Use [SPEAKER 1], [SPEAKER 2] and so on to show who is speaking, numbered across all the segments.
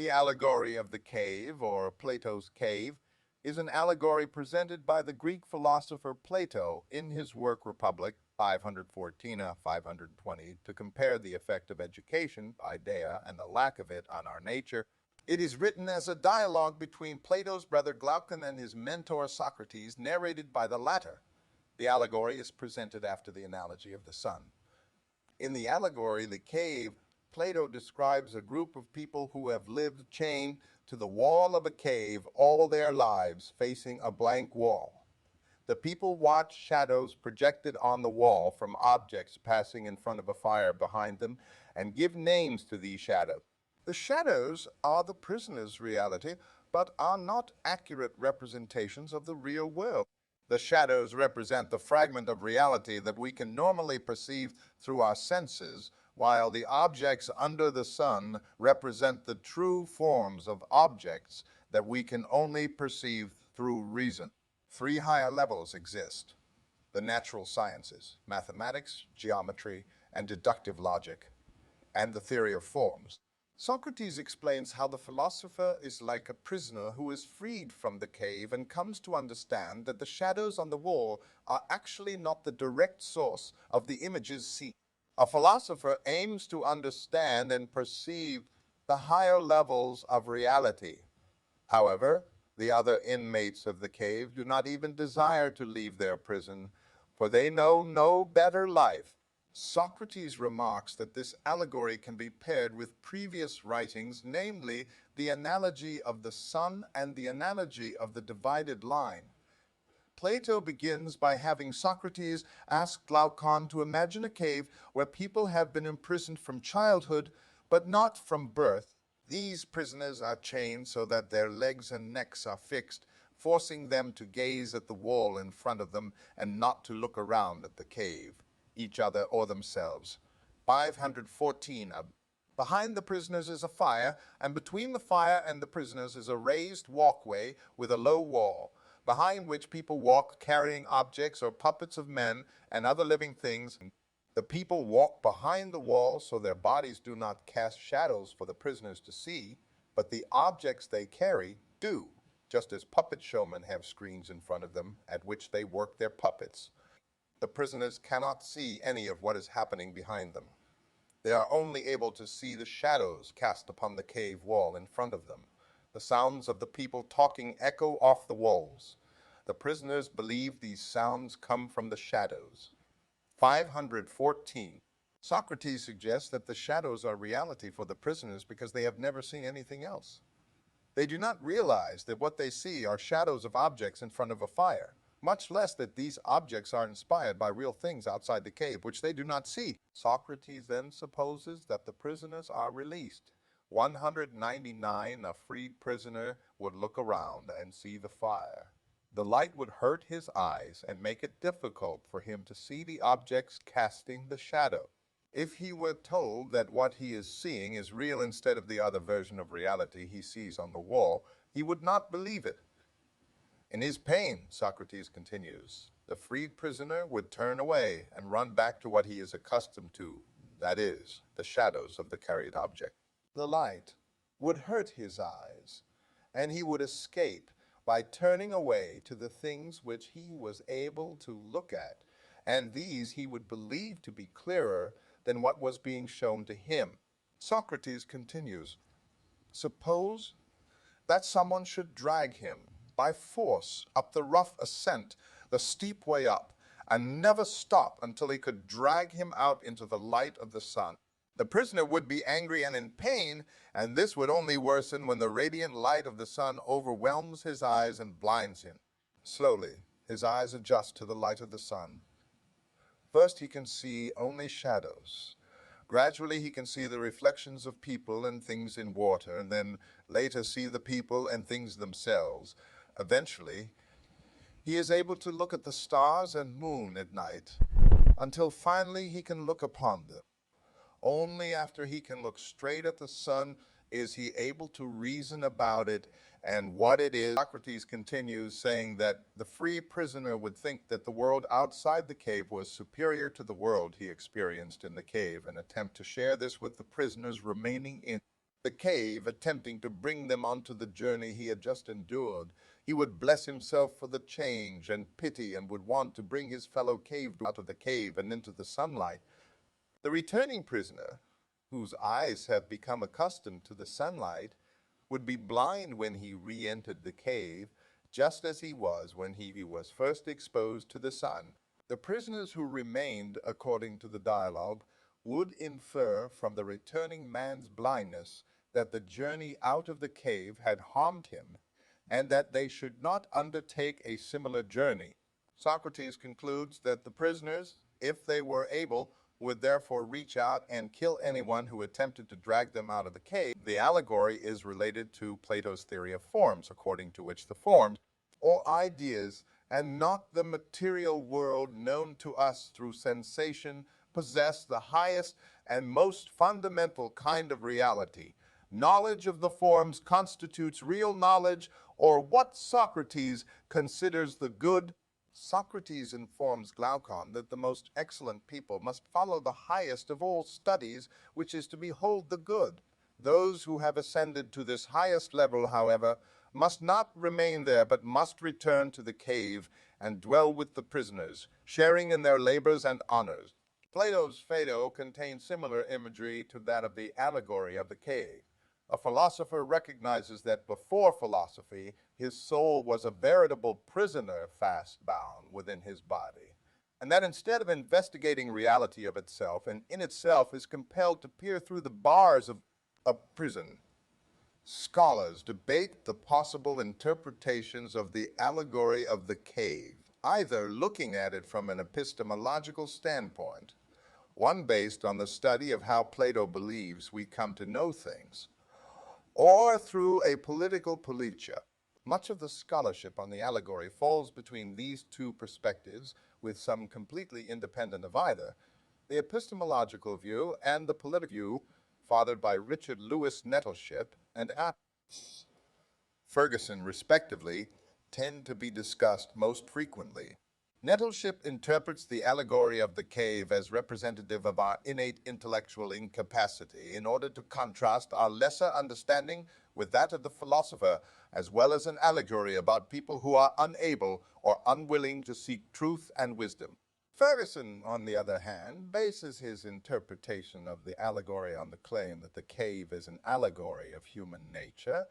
[SPEAKER 1] The allegory of the cave, or Plato's cave, is an allegory presented by the Greek philosopher Plato in his work Republic 514-520 to compare the effect of education, idea, and the lack of it on our nature. It is written as a dialogue between Plato's brother Glaucon and his mentor Socrates, narrated by the latter. The allegory is presented after the analogy of the sun. In the allegory, the cave, Plato describes a group of people who have lived chained to the wall of a cave all their lives, facing a blank wall. The people watch shadows projected on the wall from objects passing in front of a fire behind them and give names to these shadows. The shadows are the prisoner's reality, but are not accurate representations of the real world. The shadows represent the fragment of reality that we can normally perceive through our senses, while the objects under the sun represent the true forms of objects that we can only perceive through reason. Three higher levels exist: the natural sciences, mathematics, geometry, and deductive logic, and the theory of forms. Socrates explains how the philosopher is like a prisoner who is freed from the cave and comes to understand that the shadows on the wall are actually not the direct source of the images seen. A philosopher aims to understand and perceive the higher levels of reality. However, the other inmates of the cave do not even desire to leave their prison, for they know no better life. Socrates remarks that this allegory can be paired with previous writings, namely the analogy of the sun and the analogy of the divided line. Plato begins by having Socrates ask Glaucon to imagine a cave where people have been imprisoned from childhood, but not from birth. These prisoners are chained so that their legs and necks are fixed, forcing them to gaze at the wall in front of them and not to look around at the cave, each other, or themselves. 514. Behind the prisoners is a fire, and between the fire and the prisoners is a raised walkway with a low wall, behind which people walk carrying objects or puppets of men and other living things. The people walk behind the wall so their bodies do not cast shadows for the prisoners to see, but the objects they carry do, just as puppet showmen have screens in front of them at which they work their puppets. The prisoners cannot see any of what is happening behind them. They are only able to see the shadows cast upon the cave wall in front of them. The sounds of the people talking echo off the walls. The prisoners believe these sounds come from the shadows. 514. Socrates suggests that the shadows are reality for the prisoners because they have never seen anything else. They do not realize that what they see are shadows of objects in front of a fire, much less that these objects are inspired by real things outside the cave, which they do not see. Socrates then supposes that the prisoners are released. 199, a freed prisoner would look around and see the fire. The light would hurt his eyes and make it difficult for him to see the objects casting the shadow. If he were told that what he is seeing is real instead of the other version of reality he sees on the wall, he would not believe it. In his pain, Socrates continues, the freed prisoner would turn away and run back to what he is accustomed to, that is, the shadows of the carried object. The light would hurt his eyes, and he would escape by turning away to the things which he was able to look at, and these he would believe to be clearer than what was being shown to him. Socrates continues, suppose that someone should drag him by force up the rough ascent, the steep way up, and never stop until he could drag him out into the light of the sun. The prisoner would be angry and in pain, and this would only worsen when the radiant light of the sun overwhelms his eyes and blinds him. Slowly, his eyes adjust to the light of the sun. First, he can see only shadows. Gradually, he can see the reflections of people and things in water, and then later see the people and things themselves. Eventually, he is able to look at the stars and moon at night, until finally he can look upon them. Only after he can look straight at the sun is he able to reason about it and what it is. Socrates continues, saying that the free prisoner would think that the world outside the cave was superior to the world he experienced in the cave and attempt to share this with the prisoners remaining in. the cave, attempting to bring them onto the journey he had just endured. He would bless himself for the change and pity and would want to bring his fellow cave out of the cave and into the sunlight. The returning prisoner, whose eyes have become accustomed to the sunlight, would be blind when he re-entered the cave, just as he was when he was first exposed to the sun. The prisoners who remained, according to the dialogue, would infer from the returning man's blindness that the journey out of the cave had harmed him, and that they should not undertake a similar journey. Socrates concludes that the prisoners, if they were able, would therefore reach out and kill anyone who attempted to drag them out of the cave. The allegory is related to Plato's theory of forms, according to which the forms, or ideas, and not the material world known to us through sensation, possess the highest and most fundamental kind of reality. Knowledge of the forms constitutes real knowledge, or what Socrates considers the good. Socrates informs Glaucon that the most excellent people must follow the highest of all studies, which is to behold the good. Those who have ascended to this highest level, however, must not remain there, but must return to the cave and dwell with the prisoners, sharing in their labors and honors. Plato's Phaedo contains similar imagery to that of the allegory of the cave. A philosopher recognizes that before philosophy, his soul was a veritable prisoner fast bound within his body, and that instead of investigating reality of itself, and in itself is compelled to peer through the bars of a prison. Scholars debate the possible interpretations of the allegory of the cave, either looking at it from an epistemological standpoint, one based on the study of how Plato believes we come to know things, or through a political politeia. Much of the scholarship on the allegory falls between these two perspectives, with some completely independent of either. The epistemological view and the political view, fathered by Richard Lewis Nettleship and A. Ferguson, respectively, tend to be discussed most frequently. Nettleship interprets the allegory of the cave as representative of our innate intellectual incapacity in order to contrast our lesser understanding with that of the philosopher, as well as an allegory about people who are unable or unwilling to seek truth and wisdom. Ferguson, on the other hand, bases his interpretation of the allegory on the claim that the cave is an allegory of human nature,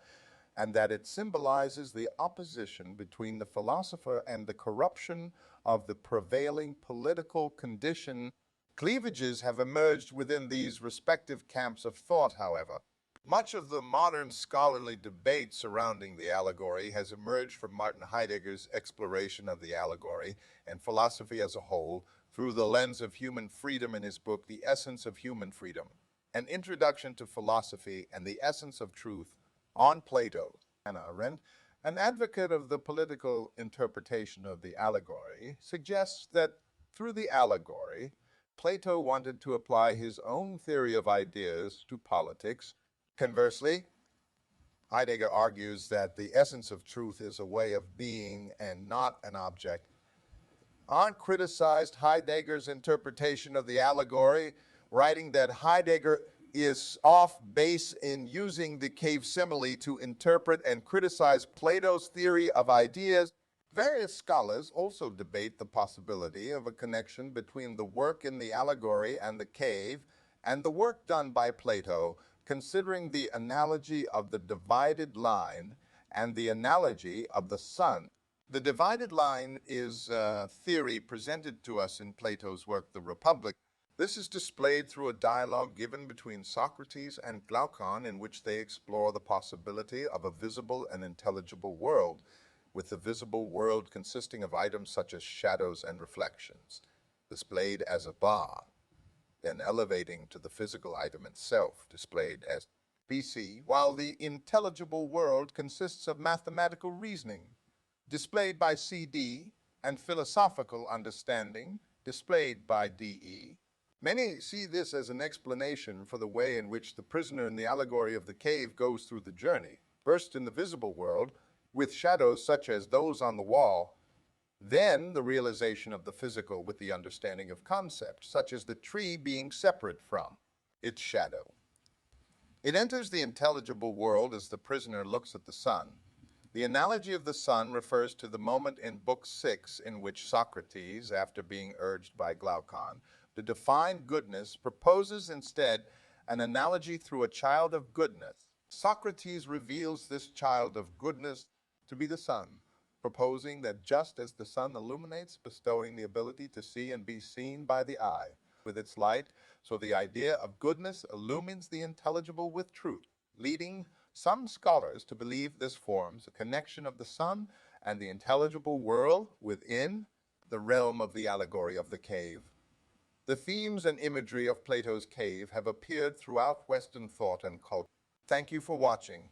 [SPEAKER 1] and that it symbolizes the opposition between the philosopher and the corruption of the prevailing political condition. Cleavages have emerged within these respective camps of thought, however. Much of the modern scholarly debate surrounding the allegory has emerged from Martin Heidegger's exploration of the allegory and philosophy as a whole through the lens of human freedom in his book, The Essence of Human Freedom, An Introduction to Philosophy and the Essence of Truth, on Plato. Hannah Arendt, an advocate of the political interpretation of the allegory, suggests that through the allegory, Plato wanted to apply his own theory of ideas to politics. Conversely, Heidegger argues that the essence of truth is a way of being and not an object. Arndt criticized Heidegger's interpretation of the allegory, writing that Heidegger is off base in using the cave simile to interpret and criticize Plato's theory of ideas. Various scholars also debate the possibility of a connection between the work in the allegory and the cave and the work done by Plato, considering the analogy of the divided line and the analogy of the sun. The divided line is a theory presented to us in Plato's work, The Republic. This is displayed through a dialogue given between Socrates and Glaucon, in which they explore the possibility of a visible and intelligible world, with the visible world consisting of items such as shadows and reflections, displayed as a bar, then elevating to the physical item itself, displayed as BC, while the intelligible world consists of mathematical reasoning, displayed by CD, and philosophical understanding, displayed by DE. Many see this as an explanation for the way in which the prisoner in the allegory of the cave goes through the journey, first in the visible world, with shadows such as those on the wall, then the realization of the physical with the understanding of concepts, such as the tree being separate from its shadow. It enters the intelligible world as the prisoner looks at the sun. The analogy of the sun refers to the moment in Book 6 in which Socrates, after being urged by Glaucon to define goodness, proposes instead an analogy through a child of goodness. Socrates reveals this child of goodness to be the sun, proposing that just as the sun illuminates, bestowing the ability to see and be seen by the eye with its light, so the idea of goodness illumines the intelligible with truth, leading some scholars to believe this forms a connection of the sun and the intelligible world within the realm of the allegory of the cave. The themes and imagery of Plato's cave have appeared throughout Western thought and culture. Thank you for watching.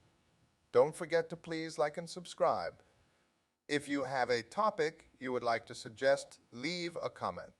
[SPEAKER 1] Don't forget to please like and subscribe. If you have a topic you would like to suggest, leave a comment.